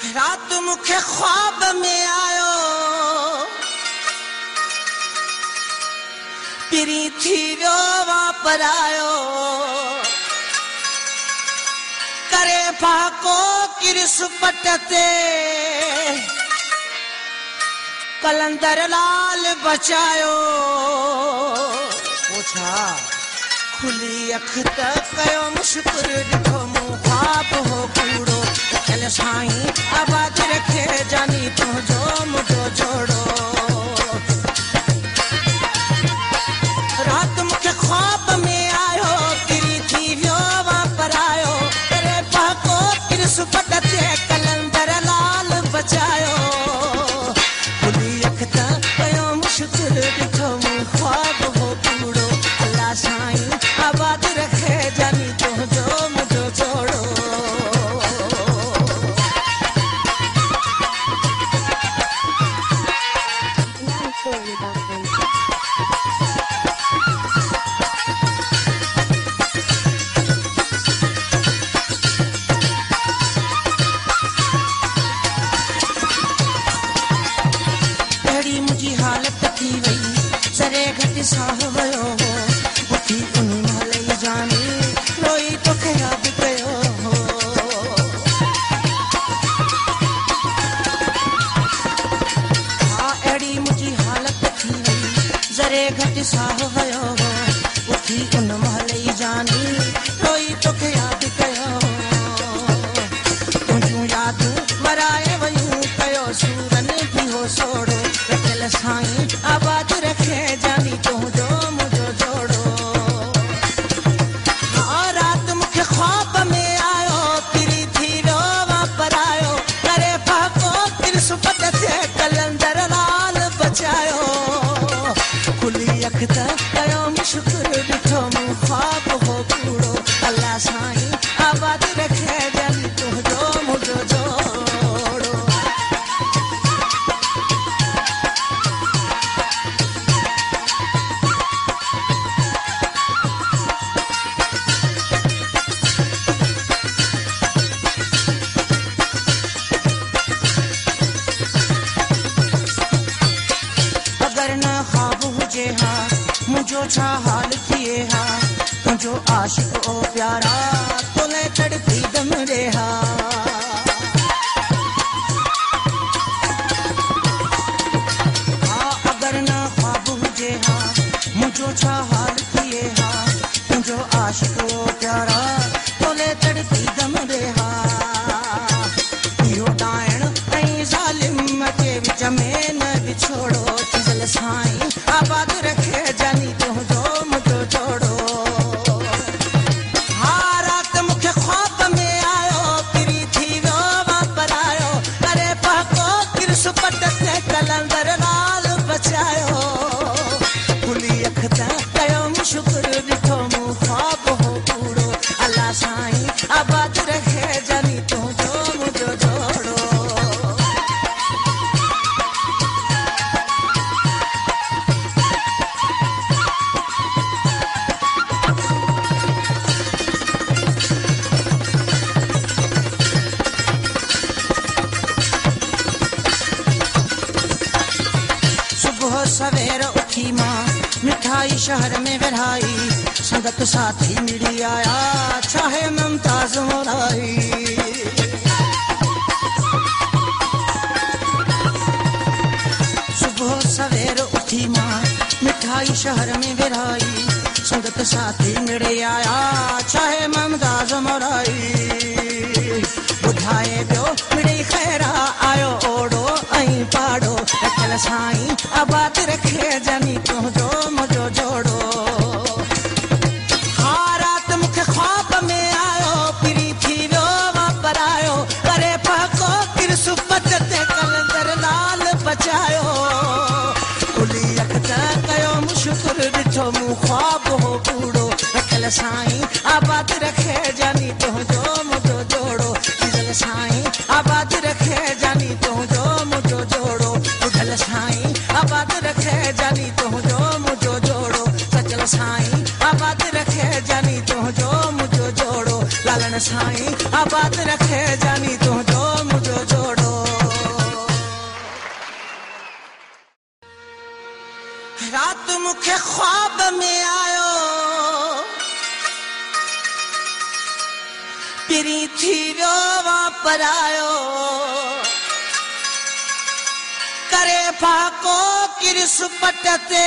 रात मुखे ख्वाब में आयो पिरी थी वियो वापर आयो करे फाको किरस पट ते कलंदर लाल बचायो ओछा खुली अख त कयो मुश्किल ॾिठो मूं ख्वाब हो कूड़ो चल साईं आबाद रखे जानी तुझो मुझो जोड़ो रात मुखे ख्वाब में आयो किरी थी वियो वापर आयो करे पाको किरस पट ते कलंदर लाल बचायो खुली अख त कयो मुश्किल ॾिठो मूं ख्वाब हो कूड़ो अल्लाह साईं आबाद रखे जानी तुझो मुझो जोड़ो मुझी हालत थी वही सरे घट साह वयो हो उठी उन महल जानी रोई तो ख़याब कयो हो हाँ अड़ी मुझी हालत थी वही सरे घट साह वयो हो उठी उन महल जानी रोई तो ख़याब कयो तुझू याद मराए वयूं कयो सूरन भी हो सोड़ो साईं आबाद रखे जानी तुझो मुझो जोड़ो हाँ रात मुखे ख्वाब में आयो पिरी थी वियो वापर आयो करे फाको किरस पट ते कलंदर लाल बचायो खुली अख त कयो मुश्किल ॾिठो मूं ख्वाब हो कूड़ो अल्लाह साईं आबाद रखे जानी तुझो मुझो जोड़ो मुझो छा हाल थिए हा तुझो आशिक ओ प्यारा तोले तड़पी दम रेहा हाँ अगर न ख्वाब हुजे हा मुझो छा हाल थिए हा तुझो आशिक ओ प्यारा तोले तड़पी दम रेहा इहो डायण ऐं ज़ालिम के विच में न विछोड़ो चल साईं आबाद रखे जानी तुझो मुझो जोड़ो हाँ रात मुखे ख्वाब में आयो पिरी थी वियो वापर आयो करे पाको किरस पट ते कलंदर लाल बचायो खुली अख त कयो मुश्किल ॾिठो मूं ख्वाब हो कूड़ो अल्लाह साईं आबाद रखे जानी तुझो मुझो जोड़ो सवेर उठी मां मिठाई शहर में विरहाई संगत साथी मिली आया चाहे मुमताज मोराई सुबह सवेर उठी मां मिठाई शहर में विरहाई संगत साथी मिली आया चाहे मुमताज मोराई ॿुधाए पियो मिड़ी खैरा आयो ओड़ो ऐं पाड़ो चल साईं आबाद रखे जानी तुझो मुझो जोड़ो हाँ रात मुखे ख्वाब में आयो पिरी थी वियो वापर आयो करे पाको किरस पट ते कलंदर लाल बचायो खुली अख त कयो मुश्किल ॾिठो मूं ख्वाब हो कूड़ो चल साईं आबाद रखे जानी तुझो मुझो जोड़ो चल साईं आबाद रखे जानी तुझो मुझो जोड़ो चल साईं आबाद रखे जानी तुझो मुझो जोड़ो चल साईं आबाद रखे जानी तुझो मुझो जोड़ो लालन साईं आबाद रखे जानी तुझो मुझो जोड़ो रात मुखे ख्वाब में आयो पिरी थी वियो वापर आयो करे फाको किरस पट ते